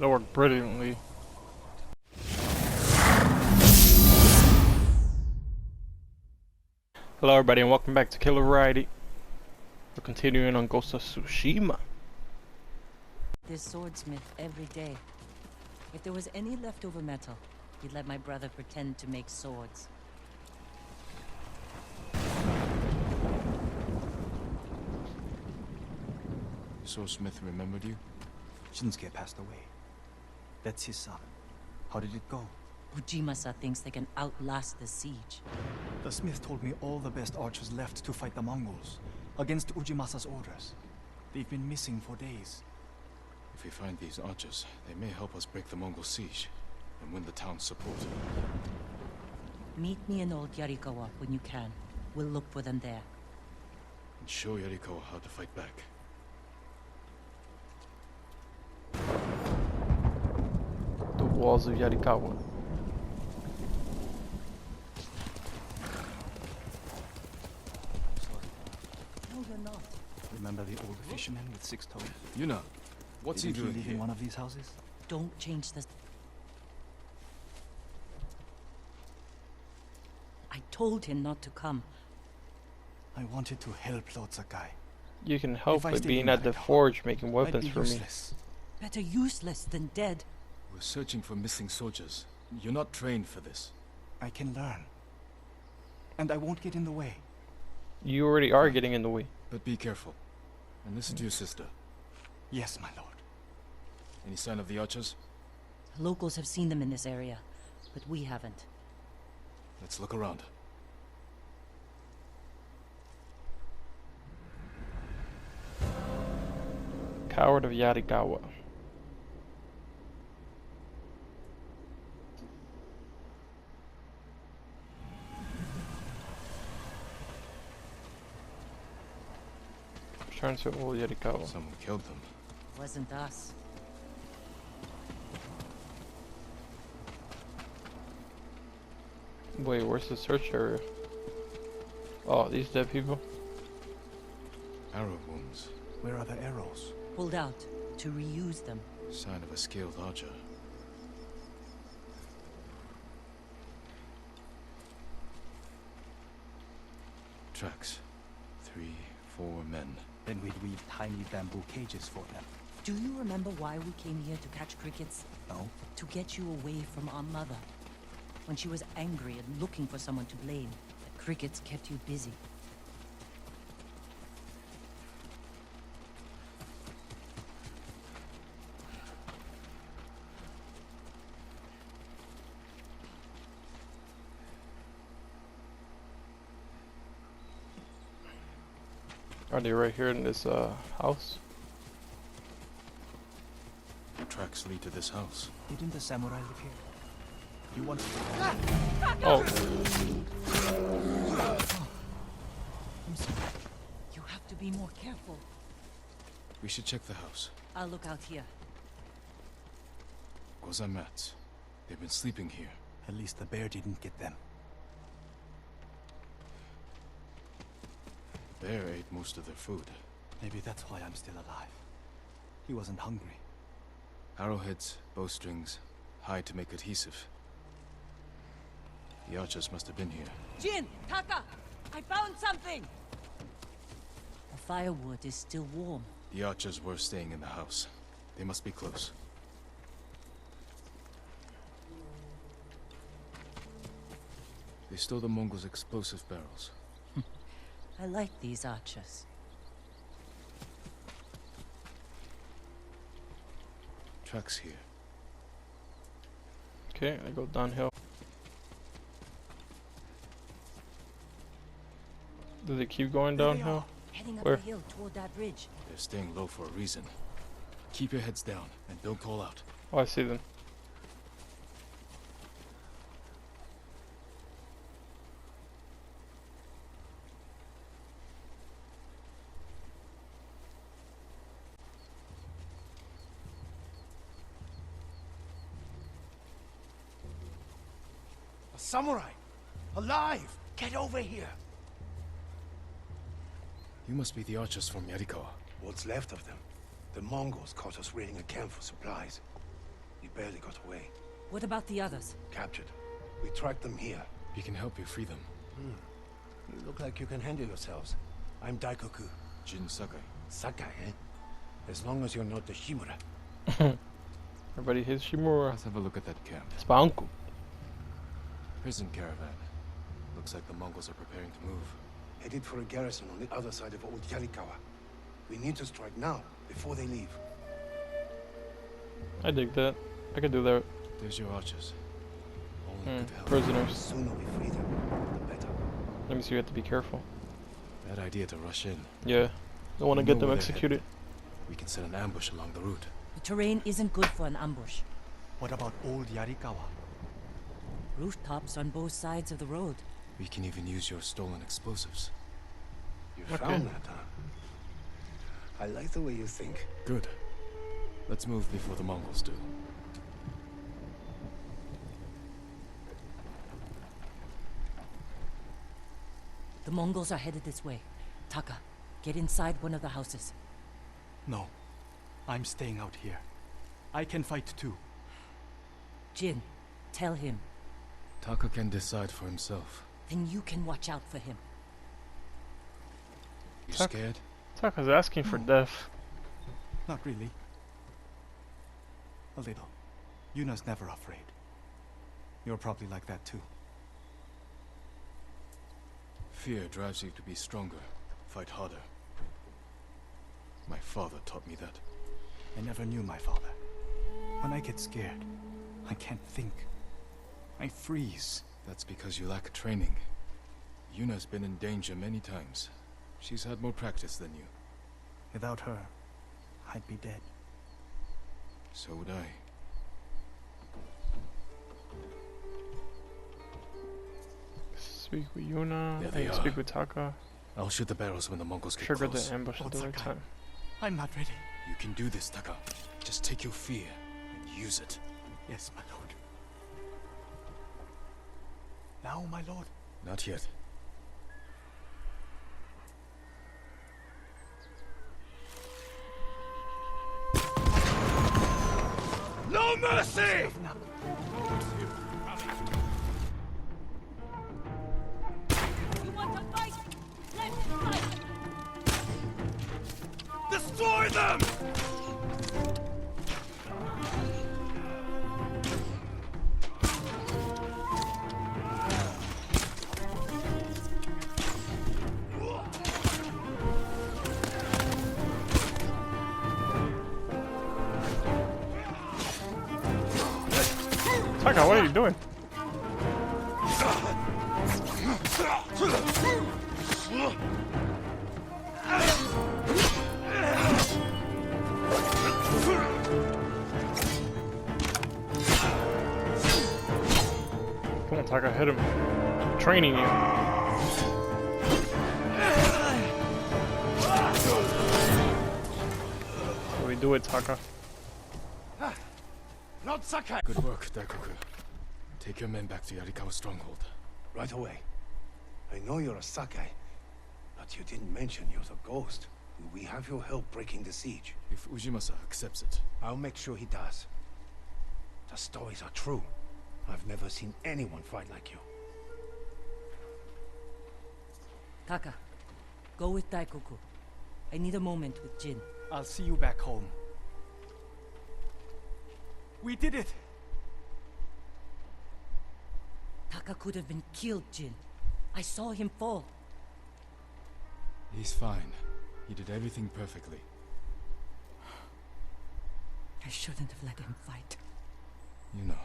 That worked brilliantly. Hello everybody and welcome back to Killer Variety. We're continuing on Ghost of Tsushima. This swordsmith every day. If there was any leftover metal, he'd let my brother pretend to make swords. Swordsmith remembered you? Jin Sakai passed away. That's his son. How did it go? Ujimasa thinks they can outlast the siege. The smith told me all the best archers left to fight the Mongols, against Ujimasa's orders. They've been missing for days. If we find these archers, they may help us break the Mongol siege and win the town's support. Meet me in old Yuriko when you can. We'll look for them there. And show Yuriko how to fight back. The walls of Yarikawa. No, you're not. Remember the old fisherman with 6 toes? Yuna, what's he Did doing live here? in one of these houses? Don't change the... I told him not to come. I wanted to help Lord Sakai. You can help If I by stayed being in at the Yarikawa, forge making I'd weapons be for me. useless. Better useless than dead. We're searching for missing soldiers. You're not trained for this. I can learn. And I won't get in the way. You already are getting in the way. But be careful. And listen to your sister. Yes, my lord. Any sign of the archers? Locals have seen them in this area, but we haven't. Let's look around. Coward of Yarikawa. Return to old Yarikawa. Someone killed them. Wasn't us. Wait, where's the search area? Oh, these dead people? Arrow wounds. Where are the arrows? Pulled out to reuse them. Sign of a skilled archer. Tracks. 3, 4 men. Then we'd weave tiny bamboo cages for them. Do you remember why we came here to catch crickets? No? To get you away from our mother. When she was angry and looking for someone to blame, the crickets kept you busy. Are they right here in this house? Tracks lead to this house. Didn't the samurai live here? You want... Oh, I'm sorry. You have to be more careful. We should check the house. I'll look out here. Goza mats. They've been sleeping here. At least the bear didn't get them. The bear ate most of their food. Maybe that's why I'm still alive. He wasn't hungry. Arrowheads, bowstrings, hide to make adhesive. The archers must have been here. Jin! Taka! I found something! The firewood is still warm. The archers were staying in the house. They must be close. They stole the Mongols' explosive barrels. I like these archers. Tracks here. okay, I go downhill. Do they keep going There they downhill? Heading up Where? the hill toward that ridge. They're staying low for a reason. Keep your heads down and don't call out. Oh, I see them. A samurai! Alive! Get over here! You must be the archers from Yuriko. What's left of them? The Mongols caught us raiding a camp for supplies. barely got away. What about the others? Captured. We tracked them here. We can help you free them. You look like you can handle yourselves. I'm Daikoku. Jin Sakai. Sakai, eh? As long as you're not the Shimura. Everybody his Shimura. Let's have a look at that camp. It's my uncle. Prison caravan. Looks like the Mongols are preparing to move. Headed for a garrison on the other side of Old Yarikawa. We need to strike now, before they leave. I dig that. I could do that. There's your archers. All in good health. The Prisoners. sooner we free them, the better. Let me see, you have to be careful. Bad idea to rush in. Yeah. Don't want to We get know them where they're executed. We can set an ambush along the route. The terrain isn't good for an ambush. What about Old Yarikawa? Rooftops on both sides of the road. We can even use your stolen explosives. You Okay. found that, huh? I like the way you think. Good. Let's move before the Mongols do. The Mongols are headed this way. Taka, get inside one of the houses. No. I'm staying out here. I can fight too. Jin, tell him. Taka can decide for himself. Then you can watch out for him. You Taka. scared? Taka's asking for death. Not really. A little. Yuna's never afraid. You're probably like that too. Fear drives you to be stronger, fight harder. My father taught me that. I never knew my father. When I get scared, I can't think. I freeze. That's because you lack training. Yuna's been in danger many times. She's had more practice than you. Without her, I'd be dead. So would I. Speak with Yuna. There they Hey, are. speak with Taka. I'll shoot the barrels when the Mongols get Trigger close. the ambush at the right Sakai. time. I'm not ready. You can do this, Taka. Just take your fear and use it. Yes, my lord. Now, my lord. Not yet. No mercy! You want to fight? Let's fight! Destroy them! Taka, what are you doing? Come on, Taka, hit him. I'm training you. So we do it, Taka. Not Sakai! Good work, Daikoku. Take your men back to Yarikawa stronghold. Right away. I know you're a Sakai, but you didn't mention you're the ghost. Will we have your help breaking the siege? If Ujimasa accepts it. I'll make sure he does. The stories are true. I've never seen anyone fight like you. Taka, go with Daikoku. I need a moment with Jin. I'll see you back home. We did it! Taka could have been killed, Jin. I saw him fall. He's fine. He did everything perfectly. I shouldn't have let him fight. You know.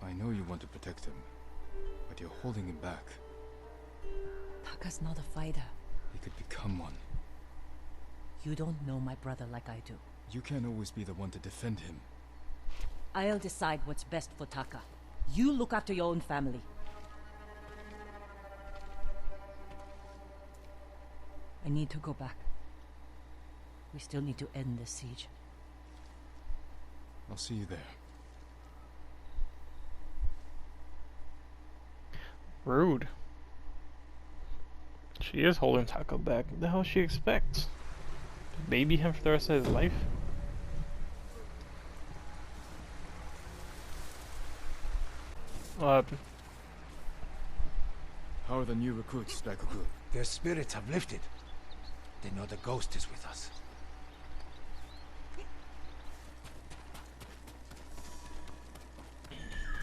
I know you want to protect him, but you're holding him back. Taka's not a fighter. He could become one. You don't know my brother like I do. You can't always be the one to defend him. I'll decide what's best for Taka. You look after your own family. I need to go back. We still need to end this siege. I'll see you there. Rude. She is holding Taka back. What the hell she expects? Baby him for the rest of his life? Uh, How are the new recruits, Daikoku? Their spirits have lifted. They know the ghost is with us.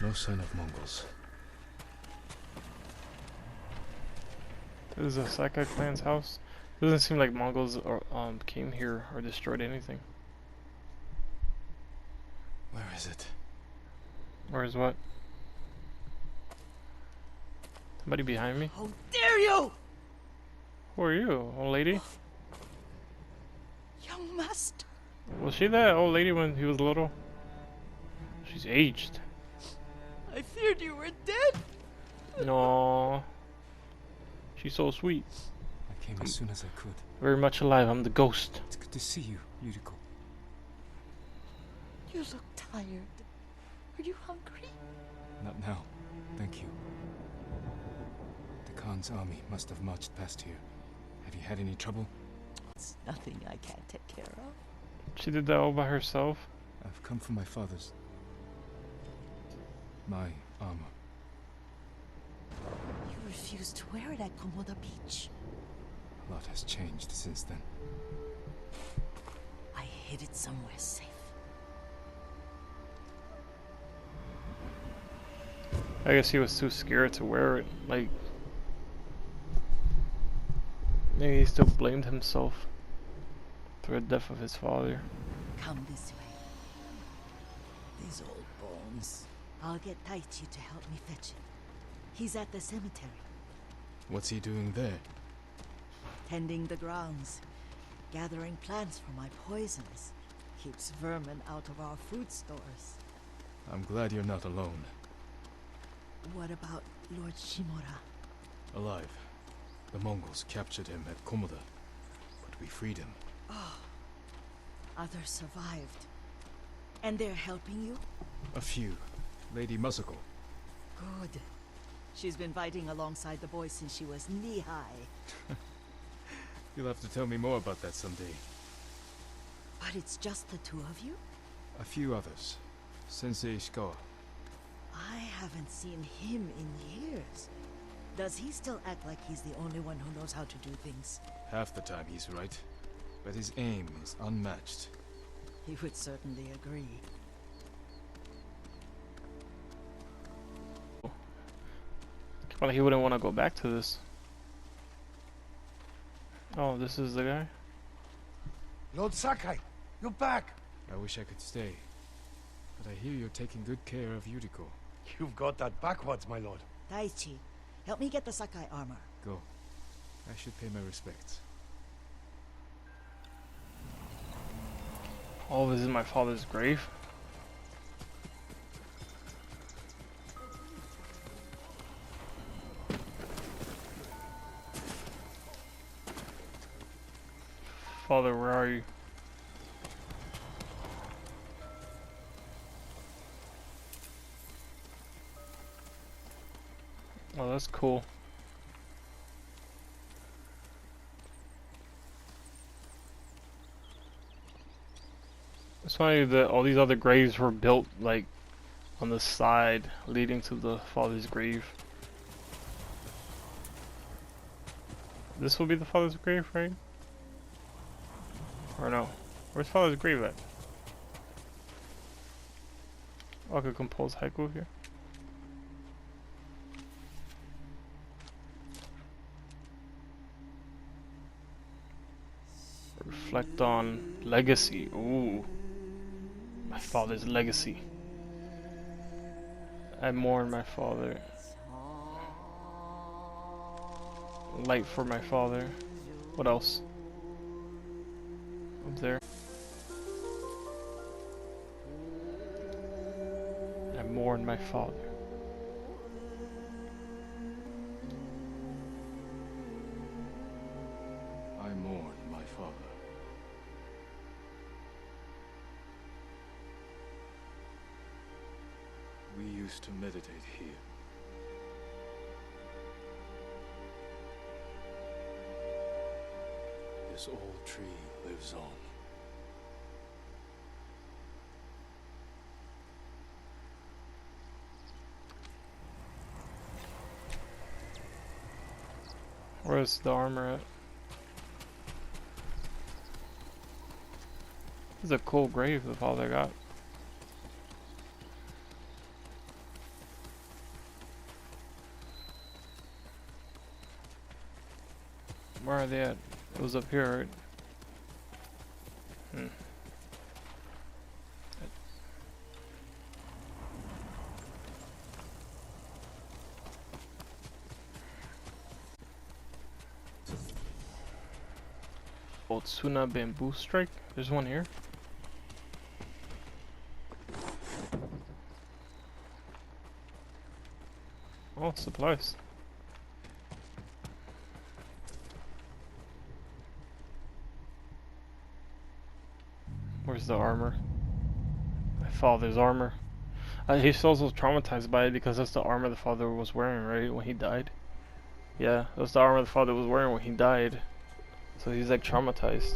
No sign of Mongols. this is a Sakai clan's house. Doesn't seem like Mongols or, came here or destroyed anything. Where is it? Where's what? Somebody behind me? How dare you! Who are you, old lady? Young master. Was she that old lady when he was little? She's aged. I feared you were dead. No. She's so sweet. I came as soon as I could. Very much alive. I'm the ghost. It's good to see you, Yuriko. You look tired. Are you hungry? Not now. Thank you. The Khan's army must have marched past here. Have you had any trouble? It's nothing I can't take care of. She did that all by herself. I've come for my father's... my armor. You refused to wear it at Komoda Beach. A lot has changed since then. I hid it somewhere safe. I guess he was too scared to wear it. Like, maybe he still blamed himself for the death of his father. Come this way. These old bones. I'll get Taichi to help me fetch it. He's at the cemetery, What's he doing there? tending the grounds, gathering plants for my poisons. Keeps vermin out of our food stores. I'm glad you're not alone. What about Lord Shimura? Alive. The Mongols captured him at Komoda, but we freed him. Others survived. And they're helping you? A few. Lady Masako. Good. She's been fighting alongside the boys since she was knee-high. You'll have to tell me more about that someday. But it's just the two of you? A few others. Sensei Ishikawa. I haven't seen him in years. Does he still act like he's the only one who knows how to do things? Half the time he's right, but his aim is unmatched. He would certainly agree. Well, he wouldn't want to go back to this. Oh, this is the guy? Lord Sakai, you're back. I wish I could stay, but I hear you're taking good care of Yuriko. You've got that backwards, my lord. Taichi, help me get the Sakai armor. Go. I should pay my respects. Oh, this is my father's grave? Father, where are you? Oh, that's cool. It's funny that all these other graves were built like on the side leading to the father's grave. This will be the father's grave, right? Or no? Where's father's grave at? Oh, I could compose haiku here. Reflect on legacy. Ooh. My father's legacy. I mourn my father. Light for my father. What else? Up there. I mourn my father. I mourn my father. We used to meditate here. This old tree lives on. Where's the armor at? This is a cool grave the father got. Where are they at? It was up here, right? Hmm. Otsuna bamboo strike? There's one here. Oh, supplies. Where's the armor? My father's armor. He's also traumatized by it because that's the armor the father was wearing, right? When he died. Yeah, that's the armor the father was wearing when he died. So he's like traumatized.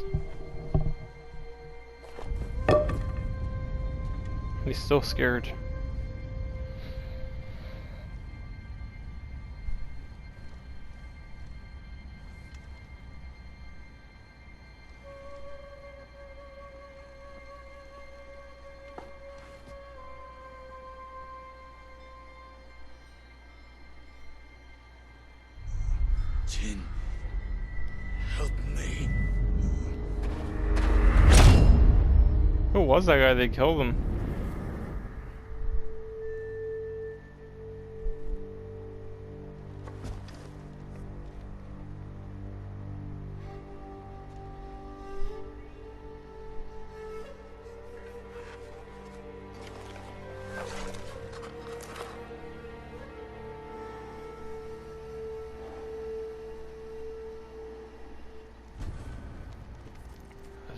He's still scared. Jin, help me. Who was that guy? They killed him.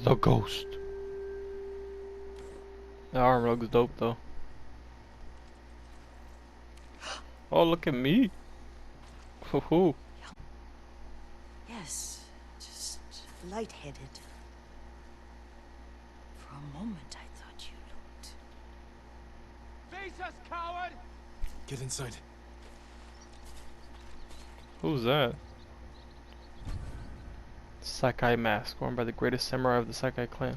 The ghost. The armor looks dope though. Oh, look at me. Hoo-hoo. Yes, just lightheaded. For a moment, I thought you looked. Face us, coward! Get inside. Who's that? Sakai mask, worn by the greatest samurai of the Sakai clan.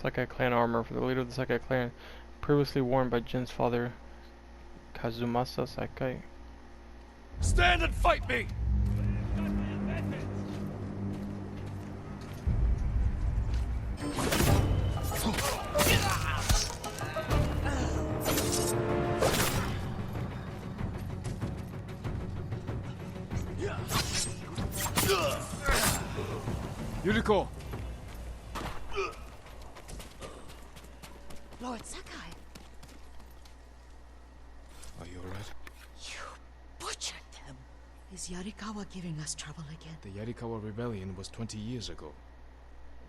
Sakai clan armor for the leader of the Sakai clan, previously worn by Jin's father, Kazumasa Sakai. Stand and fight me! Yuriko! Lord Sakai, Are you alright? you butchered them. Is Yarikawa giving us trouble again? The Yarikawa rebellion was 20 years ago.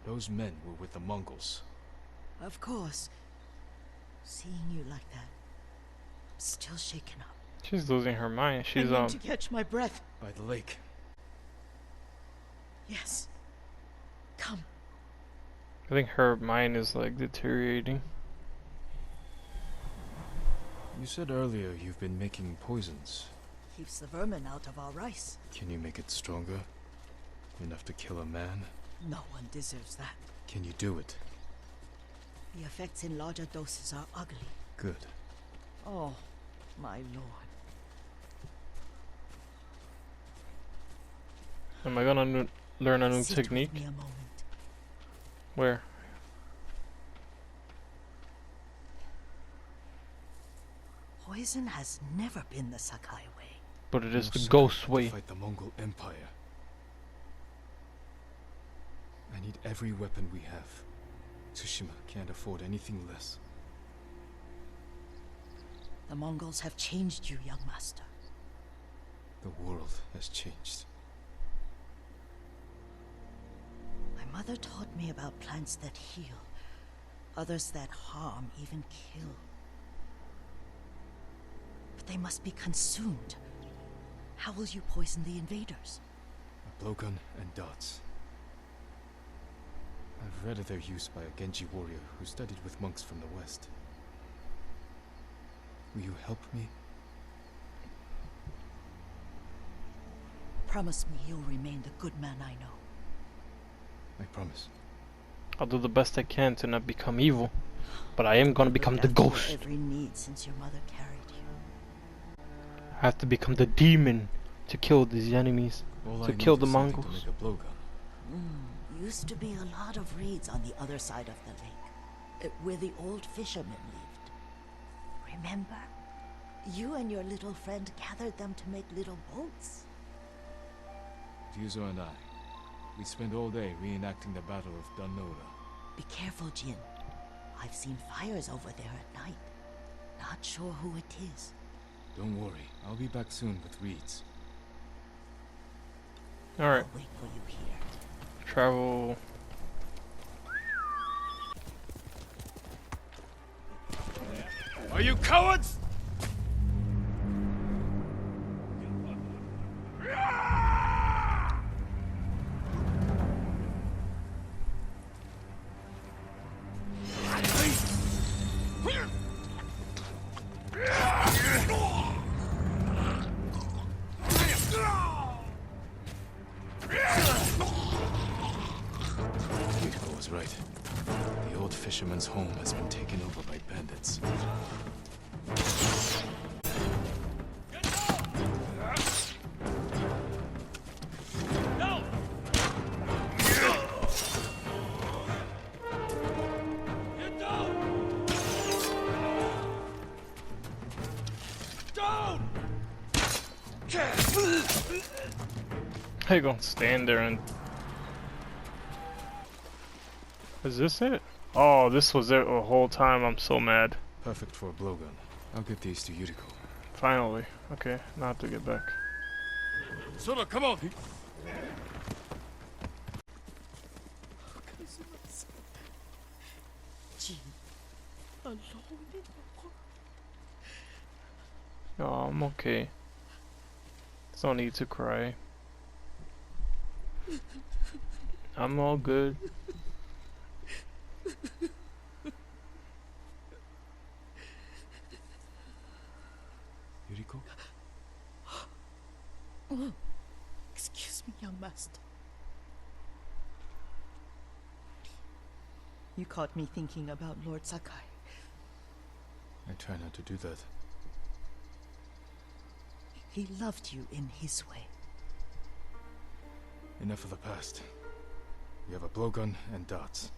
Those men were with the Mongols. Of course. Seeing you like that, I'm still shaken up. She's losing her mind. I She's need to catch my breath. By the lake. Yes. Come. I think her mind is like deteriorating. You said earlier you've been making poisons. Keeps the vermin out of our rice. Can you make it stronger? Enough to kill a man? No one deserves that. Can you do it? The effects in larger doses are ugly. Good. Oh, my lord. Am I gonna learn a new Sit technique? with me a moment. Where? Poison has never been the Sakai way. But it is No the Sakai ghost to way. fight the Mongol Empire. I need every weapon we have. Tsushima can't afford anything less. The Mongols have changed you, young master. The world has changed. My mother taught me about plants that heal, others that harm, even kill. But they must be consumed. How will you poison the invaders? A blowgun and darts. I've read of their use by a Genji warrior who studied with monks from the west. Will you help me? Promise me you'll remain the good man I know. I promise. I'll do the best I can to not become evil, but I am gonna become the Looked after your ghost. every need since your mother carried you. I have to become the demon to kill these enemies, All to I kill need the is something Mongols. to make a blowgun. Used to be a lot of reeds on the other side of the lake, where the old fishermen lived. Remember? You and your little friend gathered them to make little boats. Ryuzo and I, we spent all day reenacting the Battle of Danora. Be careful, Jin. I've seen fires over there at night. Not sure who it is. Don't worry, I'll be back soon with reeds. Alright, I'll wait for you here. travel. Are you cowards? Yuriko was right. The old fisherman's home has been taken over by bandits. How you gonna stand there and... Is this it? Oh, this was it the whole time. I'm so mad. Perfect for a blowgun. I'll get these to Yuriko. Finally. Okay, now I have to get back. Sora, come on! Jin, alone in the world. No, I'm okay. There's no need to cry. I'm all good. Yuriko? Excuse me, young master. You caught me thinking about Lord Sakai. I try not to do that. He loved you in his way. Enough of the past. We have a blowgun and darts.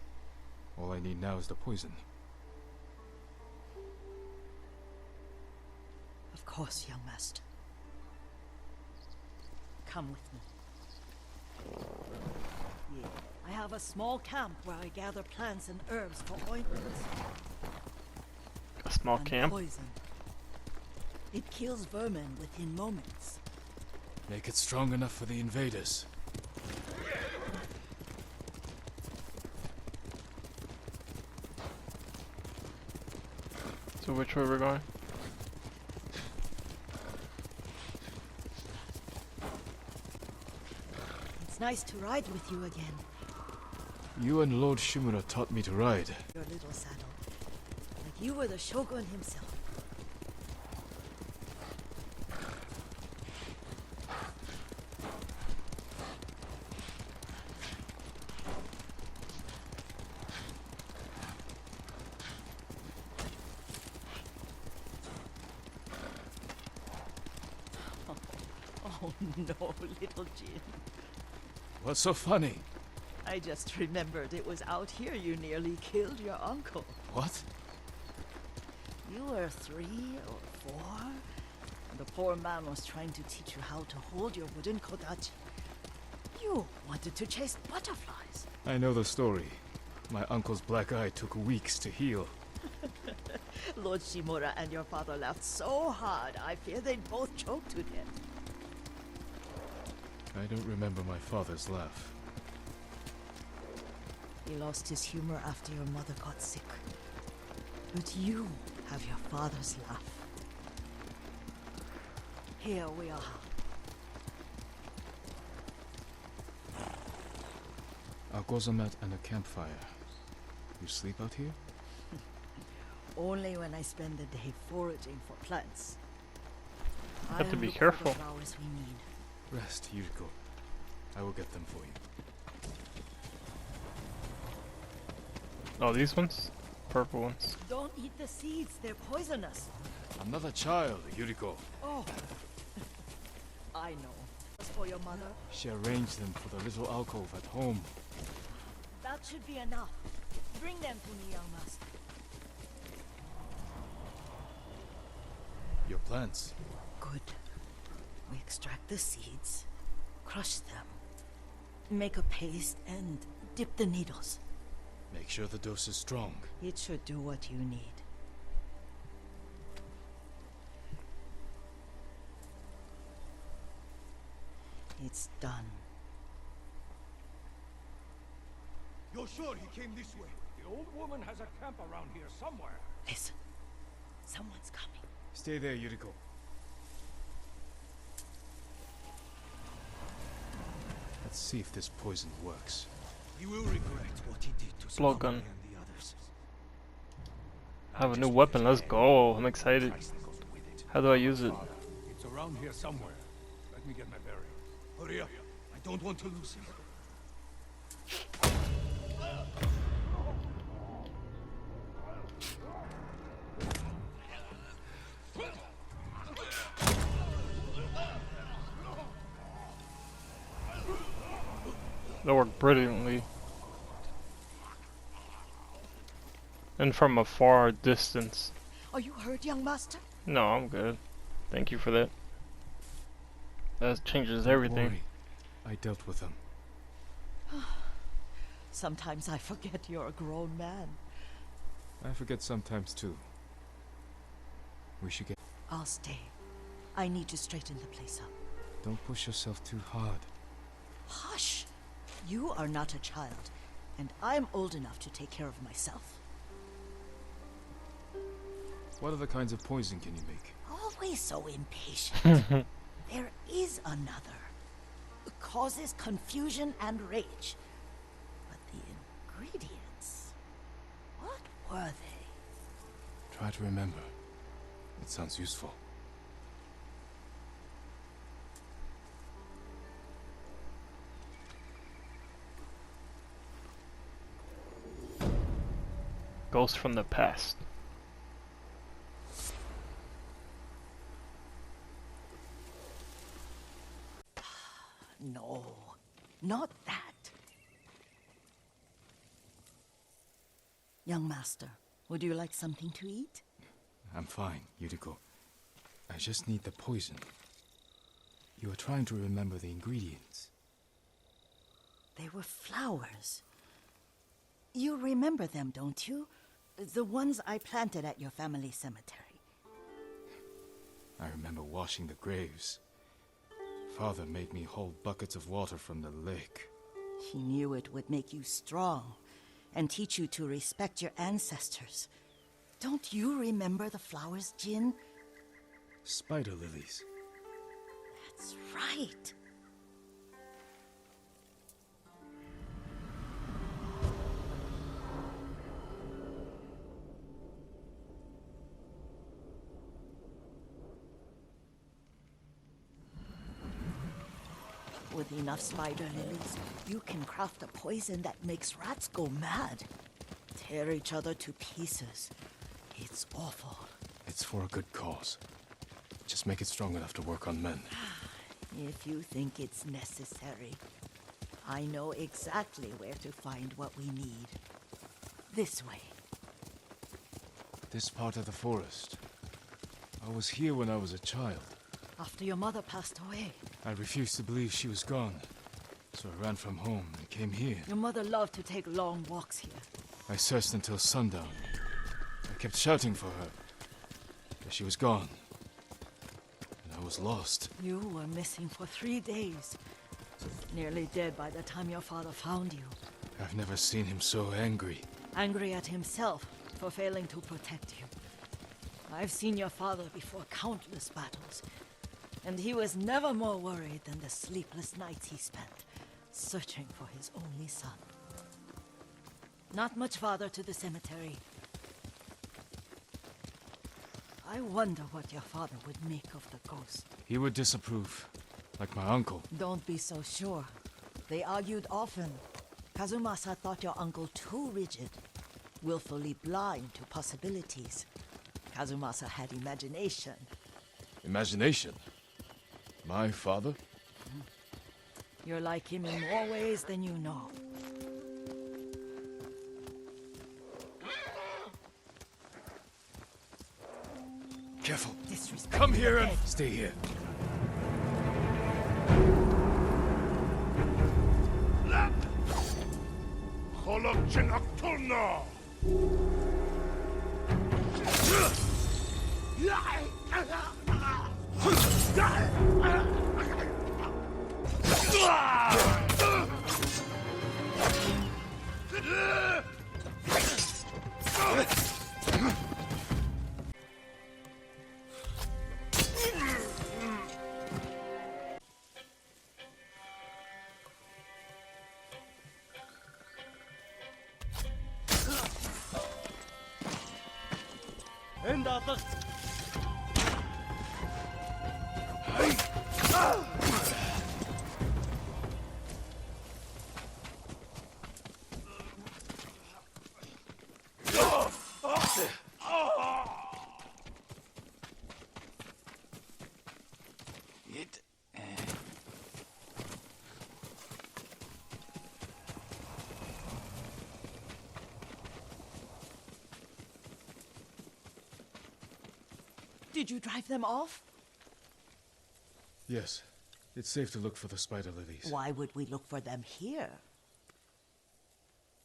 All I need now is the poison. Of course, young master. Come with me. Yeah, I have a small camp where I gather plants and herbs for ointments. A small And camp? poison. It kills vermin within moments. Make it strong enough for the invaders. So which way we're going? It's nice to ride with you again. You and Lord Shimura taught me to ride. Your little saddle. Like you were the shogun himself. Oh no, little Jin. What's so funny? I just remembered it was out here you nearly killed your uncle. What? You were 3 or 4, and the poor man was trying to teach you how to hold your wooden kodachi. You wanted to chase butterflies. I know the story. My uncle's black eye took weeks to heal. Lord Shimura and your father laughed so hard, I fear they'd both choke to death. I don't remember my father's laugh. He lost his humor after your mother got sick. But you have your father's laugh. Here we are. A gozamat and a campfire. You sleep out here? Only when I spend the day foraging for plants. Have to I'll be look for careful. the flowers we need. Rest, Yuriko. I will get them for you. Oh, these ones? Purple ones. Don't eat the seeds, they're poisonous. I'm not a child, Yuriko. Oh, I know. As for your mother, She arranged them for the little alcove at home. that should be enough. Bring them to me, young master. Your plants. Good. We extract the seeds, crush them, make a paste, and dip the needles. Make sure the dose is strong. It should do what you need. It's done. You're sure he came this way? The old woman has a camp around here somewhere. Listen. Someone's coming. Stay there, Yuriko. Let's see if this poison works. He will regret what he did to Blow Sakai gun. and the others. I have a new weapon, let's go. I'm excited. Price that goes with it. How do I use it? It's around here somewhere. Let me get my bearings. Hurry up. I don't want to lose him. That worked brilliantly. And from a far distance. Are you hurt, young master? No, I'm good. Thank you for that. That changes Don't everything. worry. I dealt with them. Sometimes I forget you're a grown man. I forget sometimes too. We should get... I'll stay. I need to straighten the place up. Don't push yourself too hard. Hush! You are not a child, and I'm old enough to take care of myself. What other kinds of poison can you make? Always so impatient. There is another. It causes confusion and rage. But the ingredients... what were they? Try to remember. It sounds useful. Ghost from the past. No, not that. Young master, would you like something to eat? I'm fine, Yuriko. I just need the poison. You are trying to remember the ingredients. They were flowers. You remember them, don't you? The ones I planted at your family cemetery. I remember washing the graves. Father made me hold buckets of water from the lake. He knew it would make you strong and teach you to respect your ancestors. Don't you remember the flowers, Jin? Spider lilies. That's right. With enough spider lilies, you can craft a poison that makes rats go mad. Tear each other to pieces. It's awful. It's for a good cause. Just make it strong enough to work on men. If you think it's necessary, I know exactly where to find what we need. This way. This part of the forest. I was here when I was a child. After your mother passed away. I refused to believe she was gone. So I ran from home and came here. Your mother loved to take long walks here. I searched until sundown. I kept shouting for her. But she was gone. And I was lost. You were missing for 3 days. Nearly dead by the time your father found you. I've never seen him so angry. Angry at himself for failing to protect you. I've seen your father before countless battles. And he was never more worried than the sleepless nights he spent searching for his only son. Not much farther to the cemetery. I wonder what your father would make of the ghost. He would disapprove. like my uncle. Don't be so sure. They argued often. Kazumasa thought your uncle too rigid, willfully blind to possibilities. Kazumasa had imagination. Imagination? My father? You're like him in more ways than you know. Careful. Disrespect. Come here and stay here. Did you drive them off? Yes. It's safe to look for the spider lilies. Why would we look for them here?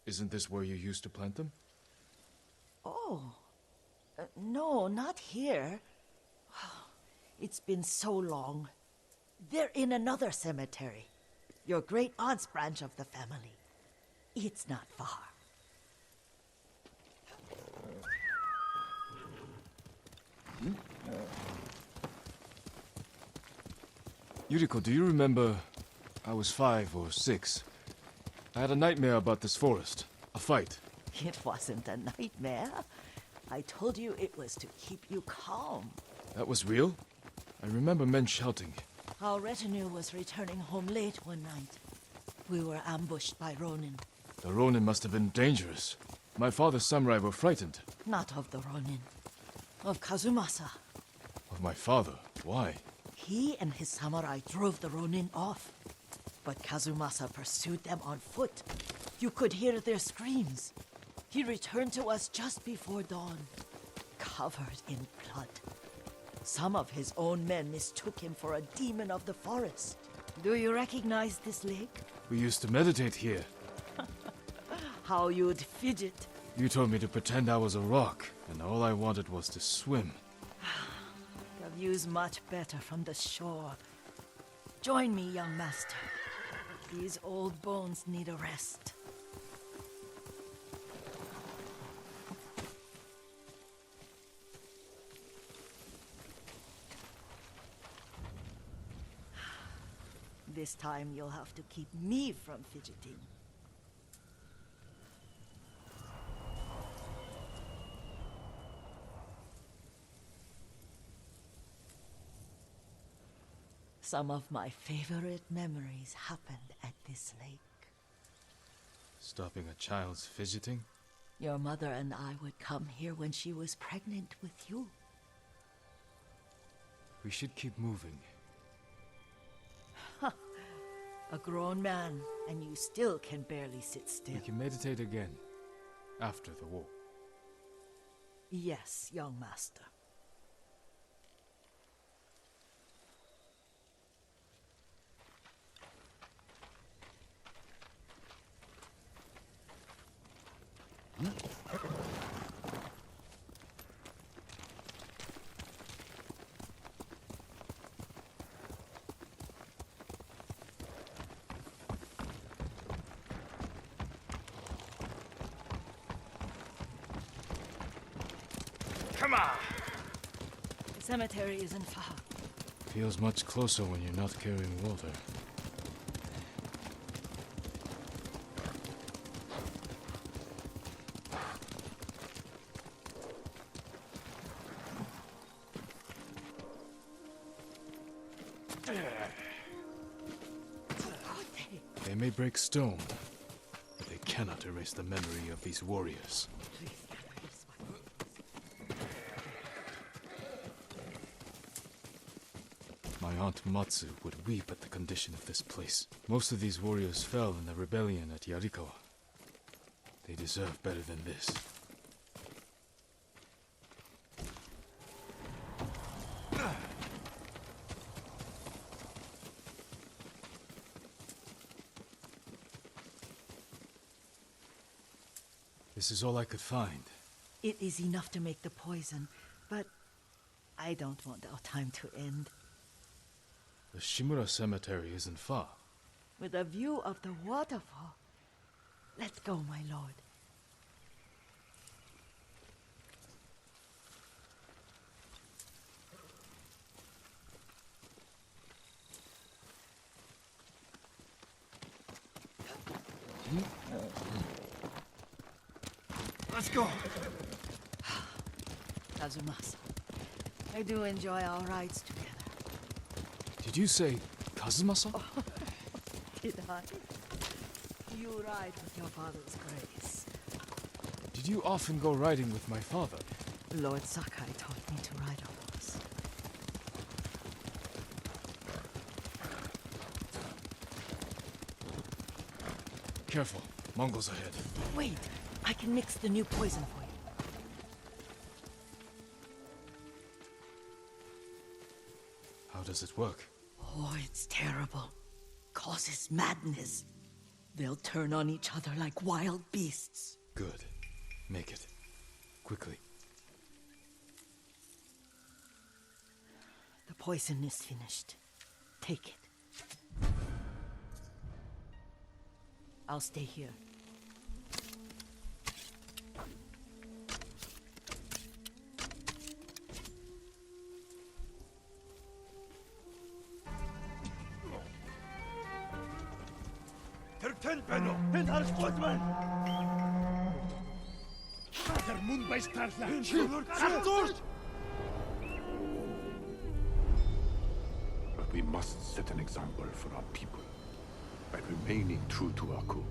Isn't this where you used to plant them? Oh. No, not here. It's been so long. They're in another cemetery. Your great-aunt's branch of the family. It's not far. Yuriko, do you remember? I was 5 or 6. I had a nightmare about this forest. A fight. It wasn't a nightmare. I told you it was to keep you calm. That was real? I remember men shouting. Our retinue was returning home late one night. We were ambushed by Ronin. The Ronin must have been dangerous. My father's samurai were frightened. Not of the Ronin. Of Kazumasa. Of my father? Why? He and his samurai drove the Ronin off. But Kazumasa pursued them on foot. You could hear their screams. He returned to us just before dawn, covered in blood. Some of his own men mistook him for a demon of the forest. Do you recognize this lake? We used to meditate here. How you'd fidget. You told me to pretend I was a rock, and all I wanted was to swim. The view's much better from the shore. Join me, young master. These old bones need a rest. This time you'll have to keep me from fidgeting. Some of my favorite memories happened at this lake. Stopping a child's fidgeting? Your mother and I would come here when she was pregnant with you. We should keep moving. A grown man, and you still can barely sit still. We can meditate again. After the war. Yes, young master. Come on! The cemetery isn't far. Feels much closer when you're not carrying water. may break stone, but they cannot erase the memory of these warriors. My aunt Matsu would weep at the condition of this place. Most of these warriors fell in the rebellion at Yuriko. They deserve better than this. This is all I could find. It is enough to make the poison, but I don't want our time to end. The Shimura Cemetery isn't far. With a view of the waterfall. Let's go, my lord. Let's go. Kazumasa, I do enjoy our rides together. Did you say Kazumasa? Did I? You ride with your father's grace. Did you often go riding with my father? Lord Sakai taught me to ride a horse. Careful, Mongols ahead. Wait, I can mix the new poison for you. How does it work? Oh, it's terrible. Causes madness. They'll turn on each other like wild beasts. Good. Make it. Quickly. The poison is finished. Take it. I'll stay here. But we must set an example for our people by remaining true to our code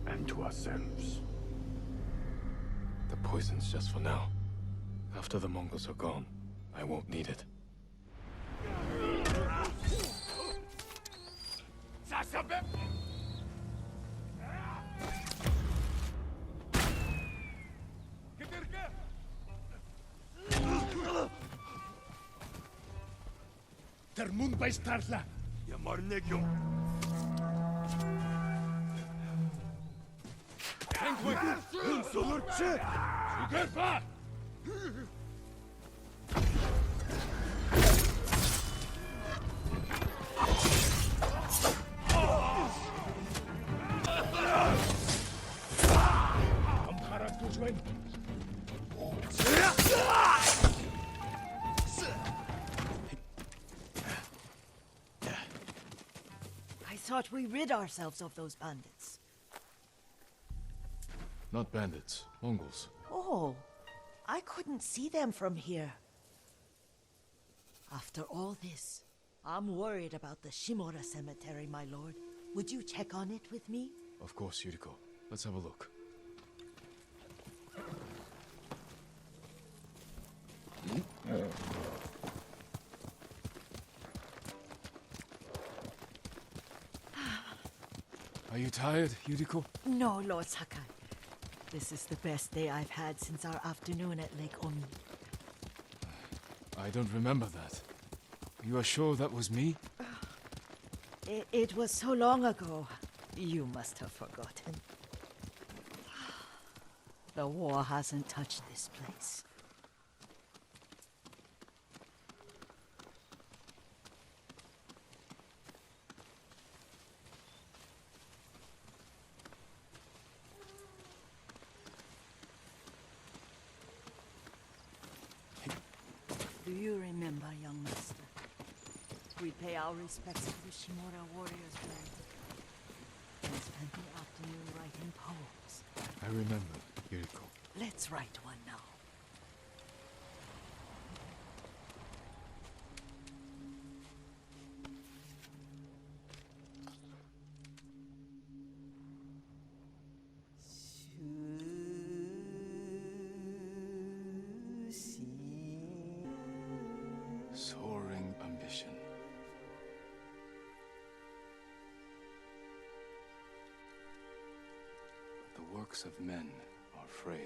and to ourselves. The poison's just for now. After the Mongols are gone, I won't need it. I thought we rid ourselves of those bandits. Not bandits, Mongols. Oh, I couldn't see them from here. After all this, I'm worried about the Shimura Cemetery, my lord. Would you check on it with me? Of course, Yuriko. Let's have a look. Are you tired, Yuriko? No, Lord Sakai. This is the best day I've had since our afternoon at Lake Omi. I don't remember that. You are sure that was me? It was so long ago. You must have forgotten. The war hasn't touched this place. Do you remember, young master? We pay our respects to the Shimura warriors buried. And spent the afternoon writing poems. I remember, Yuriko. Let's write one now. works of men are frail.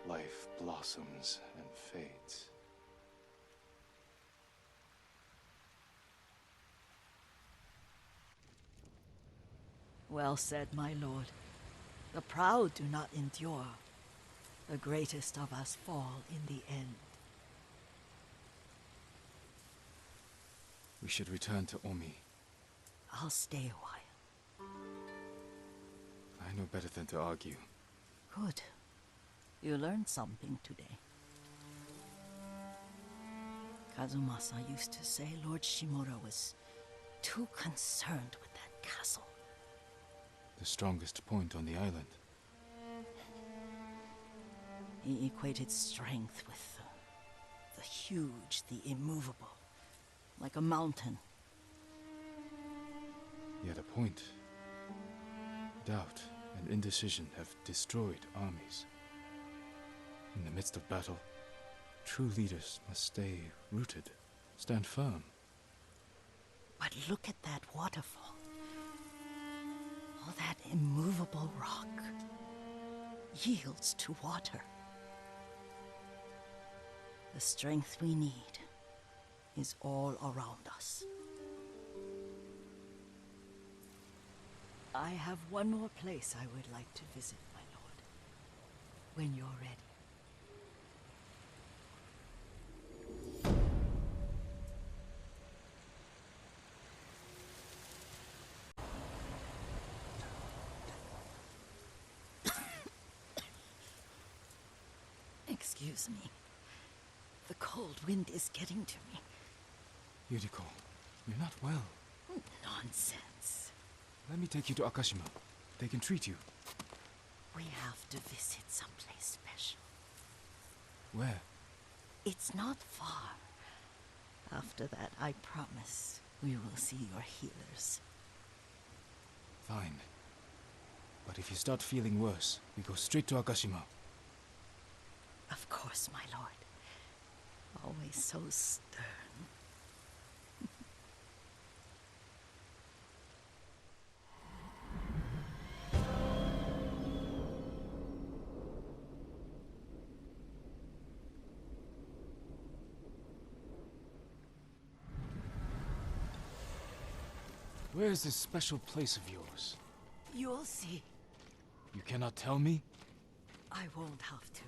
Life blossoms and fades. Well said, my lord. The proud do not endure. The greatest of us fall in the end. We should return to Omi. I'll stay a while. I know better than to argue. Good. You learned something today. Kazumasa used to say Lord Shimura was too concerned with that castle. The strongest point on the island. He equated strength with the huge, the immovable. Like a mountain. Yet a point. Doubt and indecision have destroyed armies. In the midst of battle, true leaders must stay rooted, stand firm. But look at that waterfall. All that immovable rock yields to water. The strength we need is all around us. I have one more place I would like to visit, my lord. When you're ready. Excuse me. The cold wind is getting to me. Yuriko, you're not well. Nonsense. Let me take you to Akashima. They can treat you. We have to visit someplace special. Where? It's not far. After that, I promise we will see your healers. Fine. But if you start feeling worse, we go straight to Akashima. Of course, my lord. Always so stern. Where is this special place of yours? You'll see. You cannot tell me? I won't have to.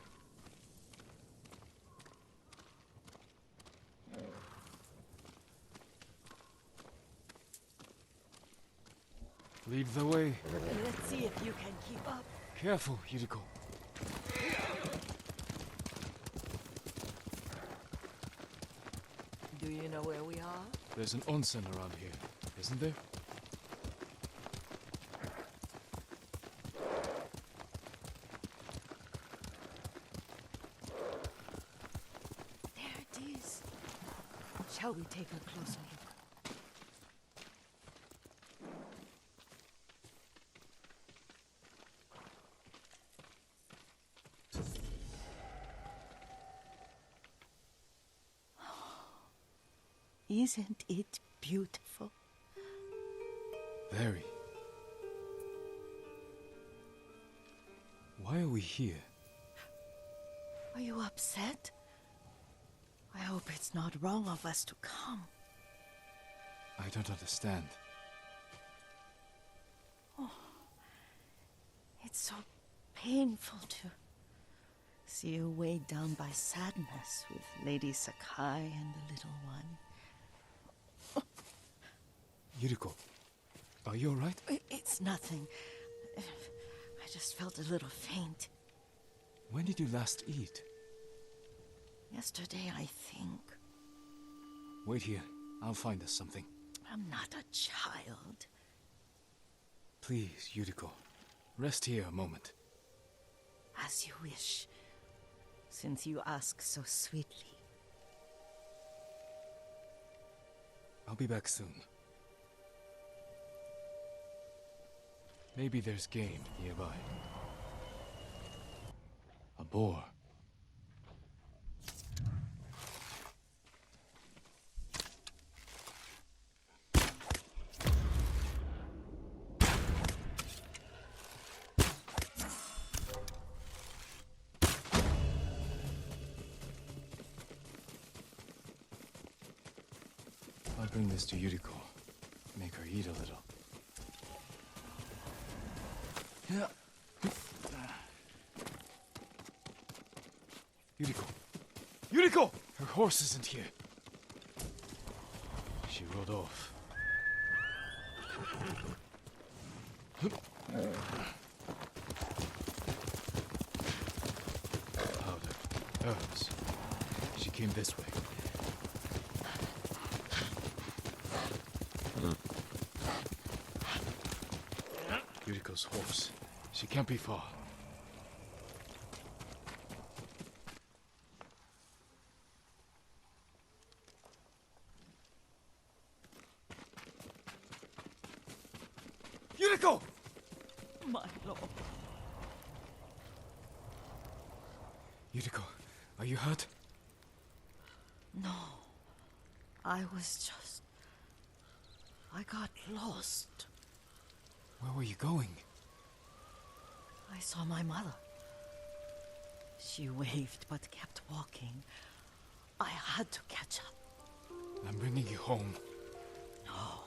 Lead the way. Let's see if you can keep up. Careful, Yuriko. Do you know where we are? There's an onsen around here, isn't there? There it is. Shall we take a closer look? Isn't it beautiful? Very. Why are we here? Are you upset? I hope it's not wrong of us to come. I don't understand. It's so painful to see you weighed down by sadness with Lady Sakai and the little one. Yuriko, are you alright? It's nothing. I just felt a little faint. When did you last eat? Yesterday, I think. Wait here. I'll find us something. I'm not a child. Please, Yuriko. Rest here a moment. As you wish, since you ask so sweetly. I'll be back soon. Maybe there's game nearby. A boar. I'll bring this to Yuriko. Make her eat a little. Yeah. Yuriko! Yuriko! Her horse isn't here. She rode off. Powder. Herbs. She came this way. Yuriko's horse. She can't be far. Yuriko! My lord. Yuriko, are you hurt? No. I was just... I got lost. Where were you going? I saw my mother. She waved but kept walking. I had to catch up. I'm bringing you home. No.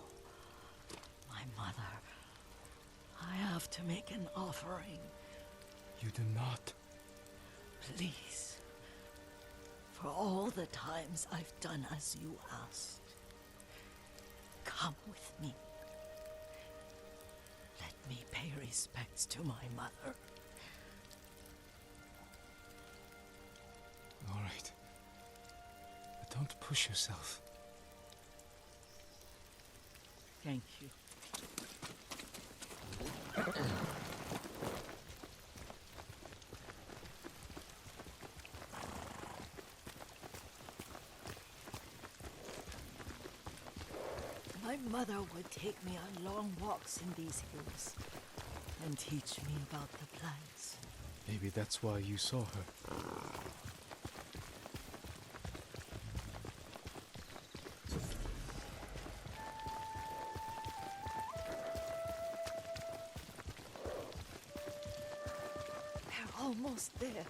My mother. I have to make an offering. You do not. Please. For all the times I've done as you asked. Come with me. Let me pay respects to my mother. All right. But don't push yourself. Thank you. My mother would take me on long walks in these hills and teach me about the plants. Maybe that's why you saw her. They're almost there.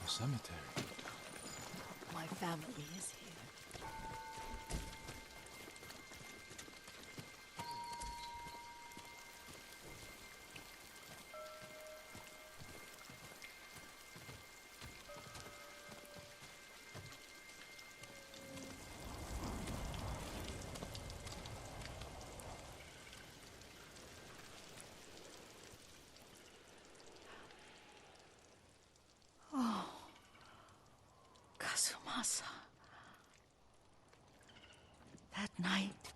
Cemetery. My family is here. Kazumasa. That night,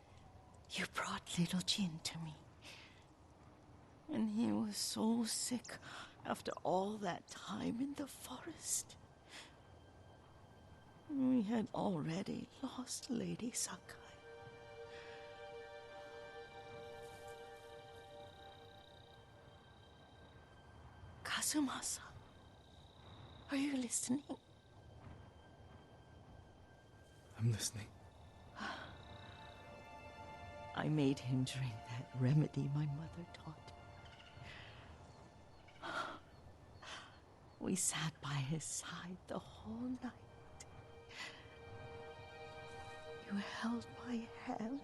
you brought little Jin to me. And he was so sick after all that time in the forest. We had already lost Lady Sakai. Kazumasa, are you listening? I'm listening. I made him drink that remedy my mother taught me. We sat by his side the whole night. You held my hand.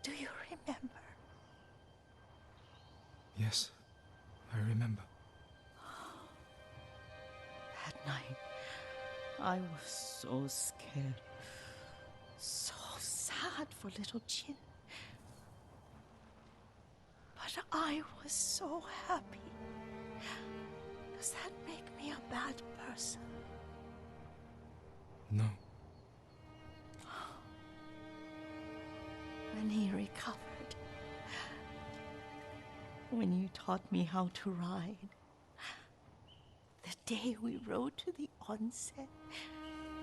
Do you remember? Yes, I remember. That night, I was so scared. So sad for little Jin. But I was so happy. Does that make me a bad person? No. When he recovered, when you taught me how to ride, the day we rode to the onsen,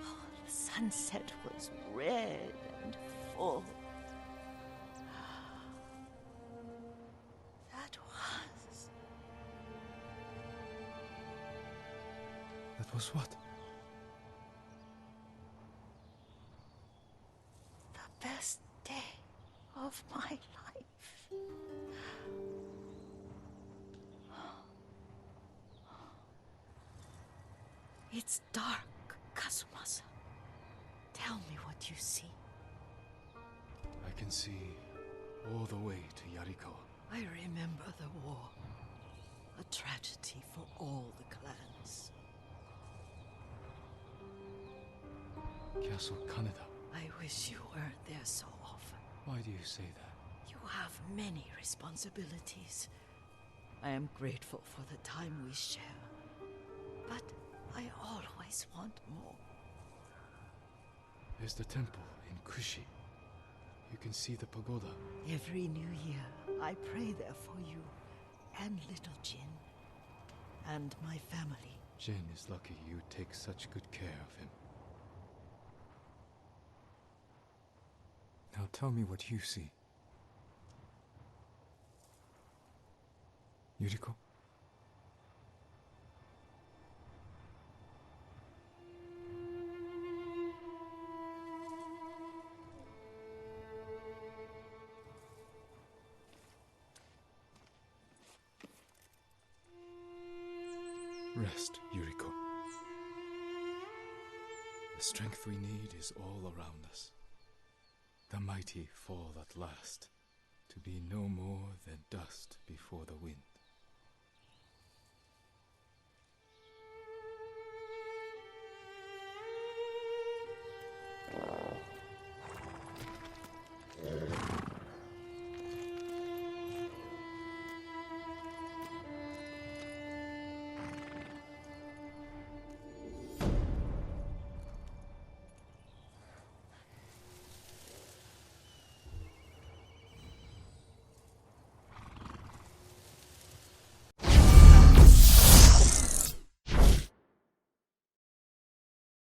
oh, the sunset was red and beautiful. That was... That was what? the best day of my life. It's dark, Kazumasa. Tell me what you see. I can see all the way to Yuriko. I remember the war. A tragedy for all the clans. Castle Kaneda. I wish you weren't there so often. Why do you say that? You have many responsibilities. I am grateful for the time we share. But I always want more. There's the temple in Kushi. You can see the pagoda. Every new year, I pray there for you and little Jin and my family. Jin is lucky you take such good care of him. Now tell me what you see. Yuriko? Rest, Yuriko. The strength we need is all around us. The mighty fall at last, to be no more than dust before the wind.